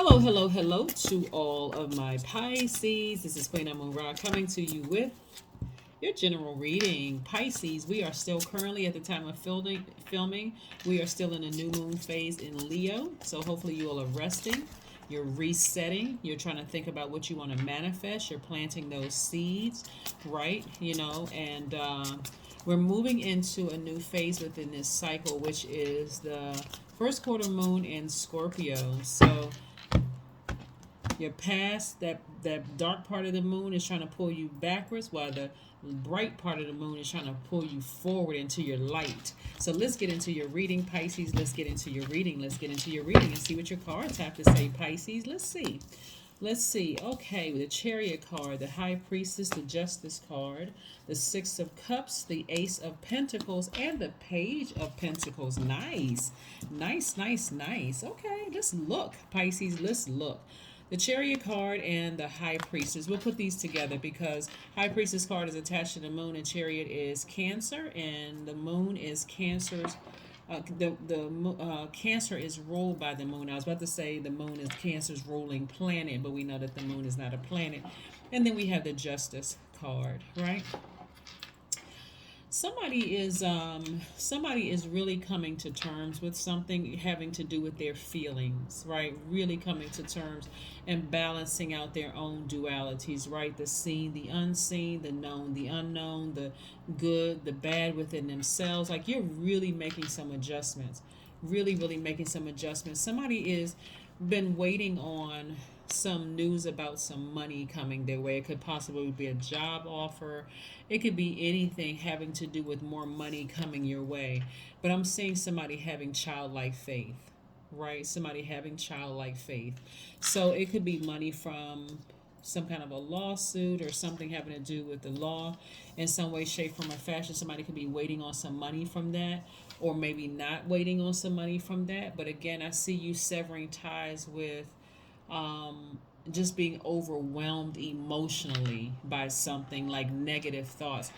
Hello, hello, hello to all of my Pisces. This is Queen Amun Ra coming to you with your general reading. Pisces, we are still currently at the time of filming. We are still in a new moon phase in Leo. So hopefully you all are resting. You're resetting. You're trying to think about what you want to manifest. You're planting those seeds, right? And we're moving into a new phase within this cycle, which is the first quarter moon in Scorpio. So your past, that dark part of the moon is trying to pull you backwards, while the bright part of the moon is trying to pull you forward into your light. So let's get into your reading, Pisces. Let's get into your reading. Let's get into your reading and see what your cards have to say, Pisces. Let's see. Let's see. Okay, the Chariot card, the High Priestess, the Justice card, the Six of Cups, the Ace of Pentacles, and the Page of Pentacles. Nice. Nice, nice, nice. Okay, let's look, Pisces. Let's look. The Chariot card and the High Priestess. We'll put these together because High Priestess card is attached to the moon and Chariot is Cancer, and the moon is Cancer's. The Cancer is ruled by the moon. I was about to say the moon is Cancer's ruling planet, but we know that the moon is not a planet. And then we have the Justice card, right? Somebody is really coming to terms with something having to do with their feelings, right? Really coming to terms and balancing out their own dualities, right? The seen, the unseen, the known, the unknown, the good, the bad within themselves. Like you're really making some adjustments. Really, really making some adjustments. Somebody is been waiting on some news about some money coming their way. It could possibly be a job offer. It could be anything having to do with more money coming your way. But I'm seeing somebody having childlike faith, right? Somebody having childlike faith. So it could be money from some kind of a lawsuit or something having to do with the law in some way, shape, form, or fashion. Somebody could be waiting on some money from that, or maybe not waiting on some money from that. But again, I see you severing ties with just being overwhelmed emotionally by something like negative thoughts.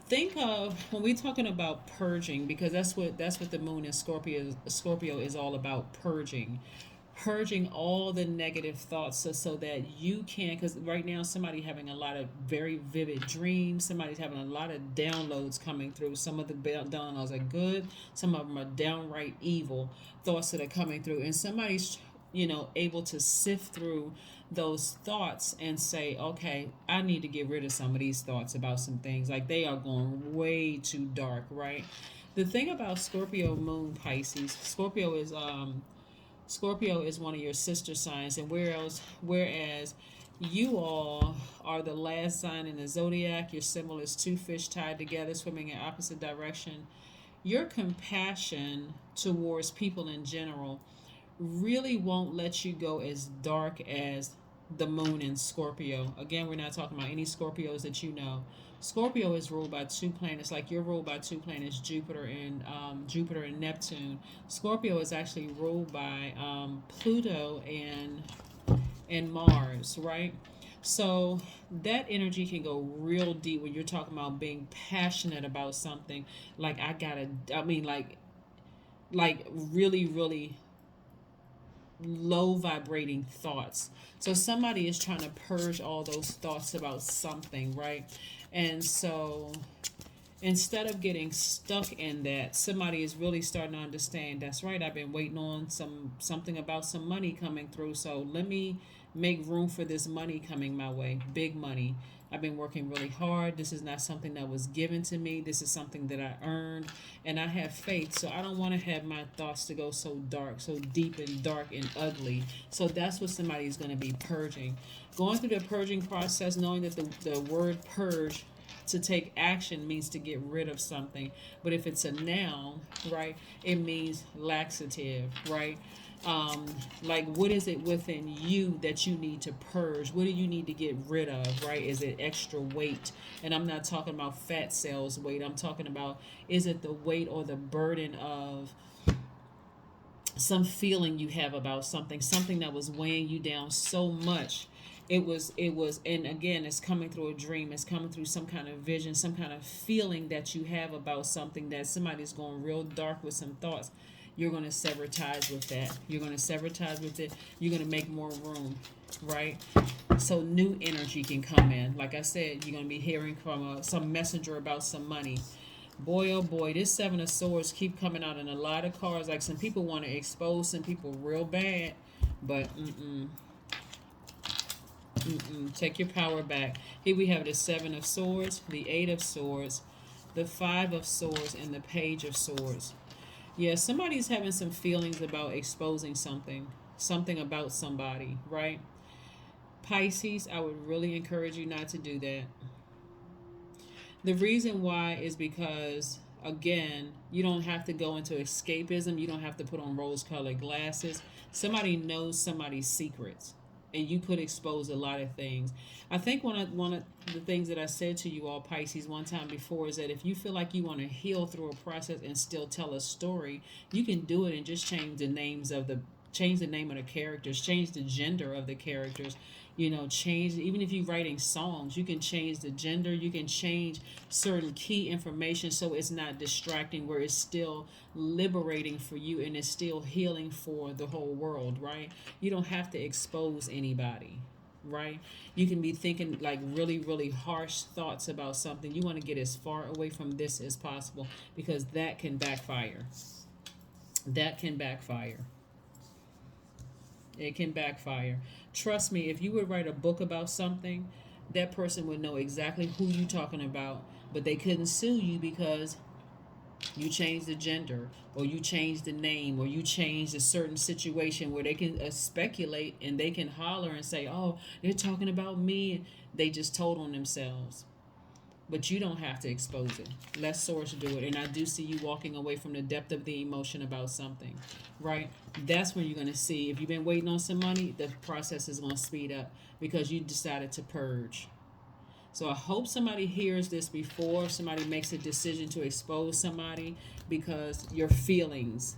Think of when we're talking about purging, because that's what the moon in Scorpio is all about, purging all the negative thoughts, so that you can, because right now somebody having a lot of very vivid dreams, somebody's having a lot of downloads coming through. Some of the downloads are good, some of them are downright evil thoughts that are coming through, and somebody's able to sift through those thoughts and say, okay, I need to get rid of some of these thoughts about some things, like they are going way too dark, right? The thing about Scorpio moon, Pisces, Scorpio is one of your sister signs, and whereas you all are the last sign in the zodiac, your symbol is two fish tied together, swimming in opposite direction. Your compassion towards people in general really won't let you go as dark as the moon in Scorpio. Again, we're not talking about any Scorpios that you know. Scorpio is ruled by two planets, like you're ruled by two planets, Jupiter and Neptune. Scorpio is actually ruled by Pluto and Mars, right? So that energy can go real deep when you're talking about being passionate about something. Like I mean, like really, really low vibrating thoughts. So somebody is trying to purge all those thoughts about something, right? And so instead of getting stuck in that, somebody is really starting to understand, that's right, I've been waiting on something about some money coming through, so let me make room for this money coming my way. Big money. I've been working really hard. This is not something that was given to me. This is something that I earned, and I have faith. So I don't want to have my thoughts to go so dark, so deep and dark and ugly. So that's what somebody is going to be purging. Going through the purging process, knowing that the word purge, to take action, means to get rid of something. But if it's a noun, right, it means laxative, right? Like, what is it within you that you need to purge? What do you need to get rid of, right? Is it extra weight? And I'm not talking about fat cells weight. I'm talking about, is it the weight or the burden of some feeling you have about something that was weighing you down so much. It was and again, it's coming through a dream, it's coming through some kind of vision, some kind of feeling that you have about something, that somebody's going real dark with some thoughts. you're going to sever ties with that. You're going to sever ties with it. You're going to make more room, right? So new energy can come in. Like I said, you're going to be hearing from some messenger about some money. Boy, oh boy, this Seven of Swords keep coming out in a lot of cards. Like some people want to expose some people real bad, but take your power back. Here we have the Seven of Swords, the Eight of Swords, the Five of Swords, and the Page of Swords. Yeah, somebody's having some feelings about exposing something about somebody, right? Pisces, I would really encourage you not to do that. The reason why is because, again, you don't have to go into escapism. You don't have to put on rose colored glasses. Somebody knows somebody's secrets, and you could expose a lot of things. I think one of the things that I said to you all, Pisces, one time before is that if you feel like you want to heal through a process and still tell a story, you can do it and just change the name of the characters, change the gender of the characters, change, even if you're writing songs, you can change the gender, you can change certain key information so it's not distracting, where it's still liberating for you and it's still healing for the whole world, right? You don't have to expose anybody, right? You can be thinking like really, really harsh thoughts about something. You want to get as far away from this as possible, because that can backfire. That can backfire. It can backfire. Trust me, if you would write a book about something, that person would know exactly who you're talking about, but they couldn't sue you because you changed the gender, or you changed the name, or you changed a certain situation where they can speculate and they can holler and say, oh, they're talking about me. They just told on themselves. But you don't have to expose it. Let source do it. And I do see you walking away from the depth of the emotion about something, right? That's when you're going to see, if you've been waiting on some money, the process is going to speed up because you decided to purge. So I hope somebody hears this before somebody makes a decision to expose somebody, because your feelings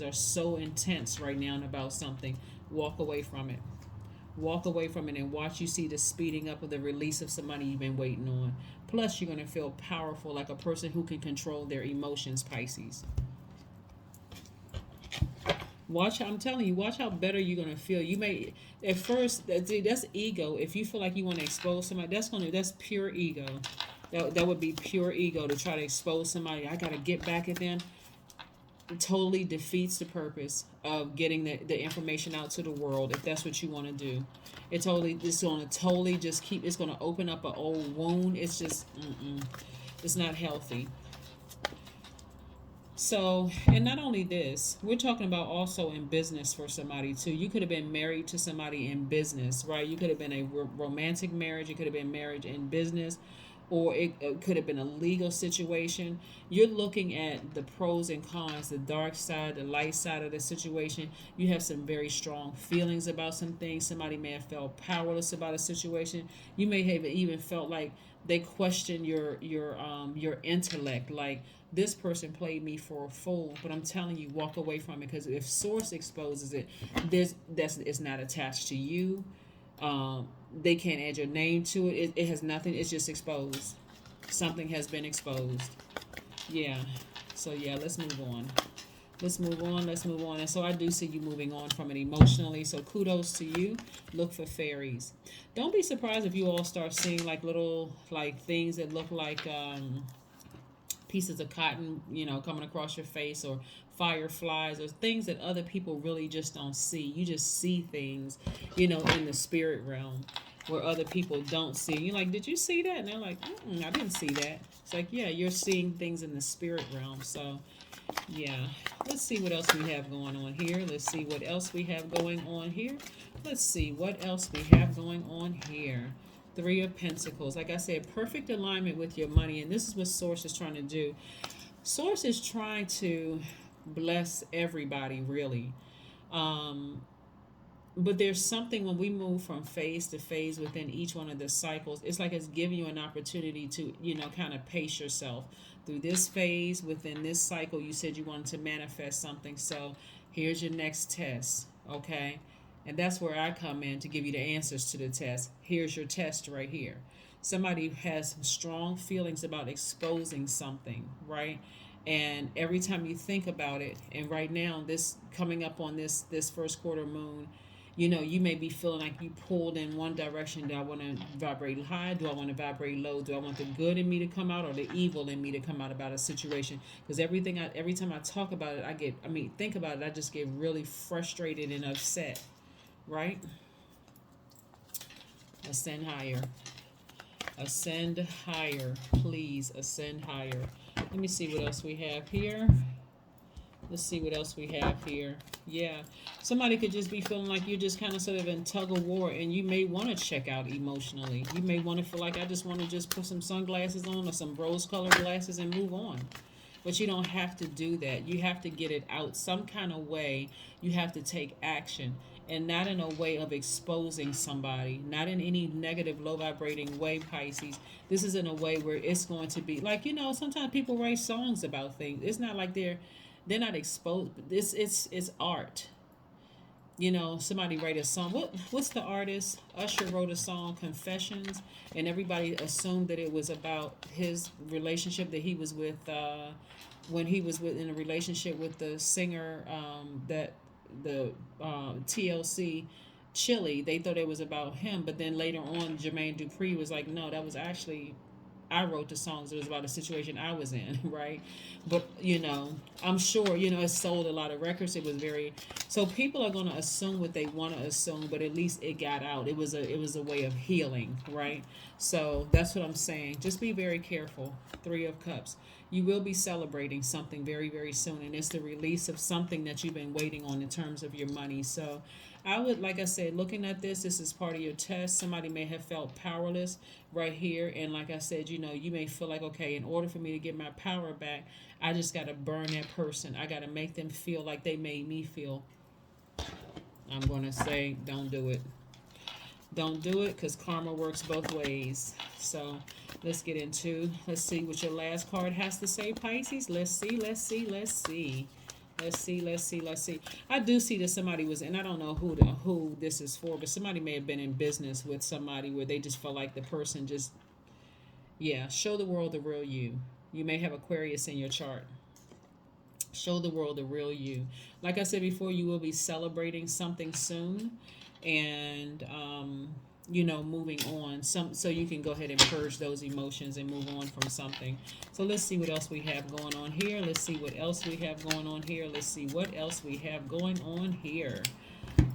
are so intense right now about something. Walk away from it. Walk away from it and watch you see the speeding up of the release of some money you've been waiting on. Plus, you're going to feel powerful, like a person who can control their emotions, Pisces. I'm telling you, watch how better you're going to feel. You may, at first, that's ego. If you feel like you want to expose somebody, that's pure ego. That would be pure ego to try to expose somebody. I got to get back at them. It totally defeats the purpose of getting the information out to the world, if that's what you want to do. It's going to totally just it's going to open up an old wound. It's just, it's not healthy. So, and not only this, we're talking about also in business for somebody too. You could have been married to somebody in business, right? You could have been a romantic marriage. You could have been marriage in business, or it could have been a legal situation. You're looking at the pros and cons, the dark side, the light side of the situation. You have some very strong feelings about some things. Somebody may have felt powerless about a situation. You may have even felt like they question your intellect, like, this person played me for a fool. But I'm telling you, walk away from it, because if source exposes it, it's not attached to you. They can't add your name to it. It has nothing. It's just exposed. Something has been exposed. Yeah. So yeah, let's move on. Let's move on. Let's move on. And so I do see you moving on from it emotionally. So kudos to you. Look for fairies. Don't be surprised if you all start seeing like little like things that look like pieces of cotton, coming across your face, or fireflies, or things that other people really just don't see. You just see things, in the spirit realm where other people don't see. You're like, did you see that? And they're like, I didn't see that. It's like, yeah, you're seeing things in the spirit realm. So, yeah. Let's see what else we have going on here. Let's see what else we have going on here. Let's see what else we have going on here. Three of Pentacles. Like I said, perfect alignment with your money. And this is what Source is trying to do. Source is trying to bless everybody, really. But there's something when we move from phase to phase within each one of the cycles, it's like it's giving you an opportunity to, kind of pace yourself through this phase. Within this cycle, you said you wanted to manifest something. So here's your next test, okay? And that's where I come in to give you the answers to the test. Here's your test right here. Somebody has some strong feelings about exposing something, right? And every time you think about it, and right now, this coming up on this first quarter moon, you may be feeling like you pulled in one direction. Do I want to vibrate high? Do I want to vibrate low? Do I want the good in me to come out or the evil in me to come out about a situation? Because every time I talk about it, think about it, I just get really frustrated and upset, right? Ascend higher. Ascend higher. Please ascend higher. Let me see what else we have here. Let's see what else we have here. Yeah. Somebody could just be feeling like you're just kind of sort of in tug of war, and you may want to check out emotionally. You may want to feel like, I just want to just put some sunglasses on or some rose colored glasses and move on. But you don't have to do that. You have to get it out some kind of way. You have to take action. And not in a way of exposing somebody, not in any negative, low vibrating way, Pisces. This is in a way where it's going to be like, sometimes people write songs about things. It's not like they're not exposed. It's art. Somebody write a song. What's the artist? Usher wrote a song, Confessions, and everybody assumed that it was about his relationship that he was with when he was in a relationship with the singer that the TLC Chili. They thought it was about him, but then later on, Jermaine Dupri was like, no, that was actually I wrote the songs. It was about a situation I was in, right? But I'm sure it sold a lot of records. It was very so people are going to assume what they want to assume, but at least it got out. It was a way of healing, right? So that's what I'm saying. Just be very careful. 3 of Cups. You will be celebrating something very, very soon, and it's the release of something that you've been waiting on in terms of your money. So I would, like I said, looking at this is part of your test. Somebody may have felt powerless right here. And like I said, you may feel like, okay, in order for me to get my power back, I just got to burn that person. I got to make them feel like they made me feel. I'm going to say, don't do it. Don't do it, because karma works both ways. So let's see what your last card has to say, Pisces. Let's see. I do see that somebody was, and I don't know who this is for, but somebody may have been in business with somebody where they just felt like the person just, yeah, show the world the real you. You may have Aquarius in your chart. Show the world the real you. Like I said before, you will be celebrating something soon, and moving on. So you can go ahead and purge those emotions and move on from something. So let's see what else we have going on here. Let's see what else we have going on here.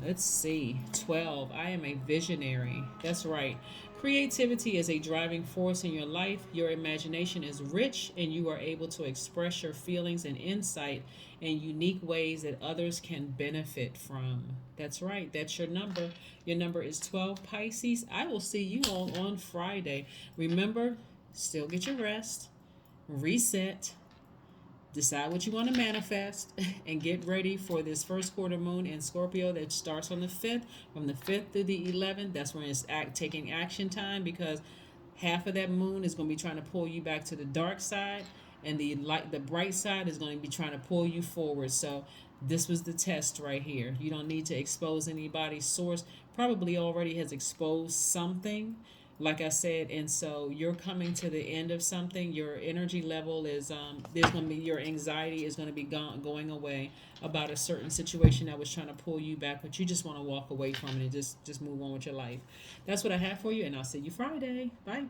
Let's see. 12. I am a visionary. That's right. Creativity is a driving force in your life. Your imagination is rich, and you are able to express your feelings and insight in unique ways that others can benefit from. That's right. That's your number. Your number is 12, Pisces. I will see you all on Friday. Remember, still get your rest, reset, decide what you want to manifest, and get ready for this first quarter moon in Scorpio that starts on the 5th. From the 5th to the 11th, that's when it's taking action time, because half of that moon is going to be trying to pull you back to the dark side, and the bright side is going to be trying to pull you forward. So this was the test right here. You don't need to expose anybody's source. Probably already has exposed something, like I said, and so you're coming to the end of something. Your energy level is there's going to be, your anxiety is going to be going away about a certain situation that was trying to pull you back, but you just want to walk away from it and just move on with your life. That's what I have for you, and I'll see you Friday. Bye.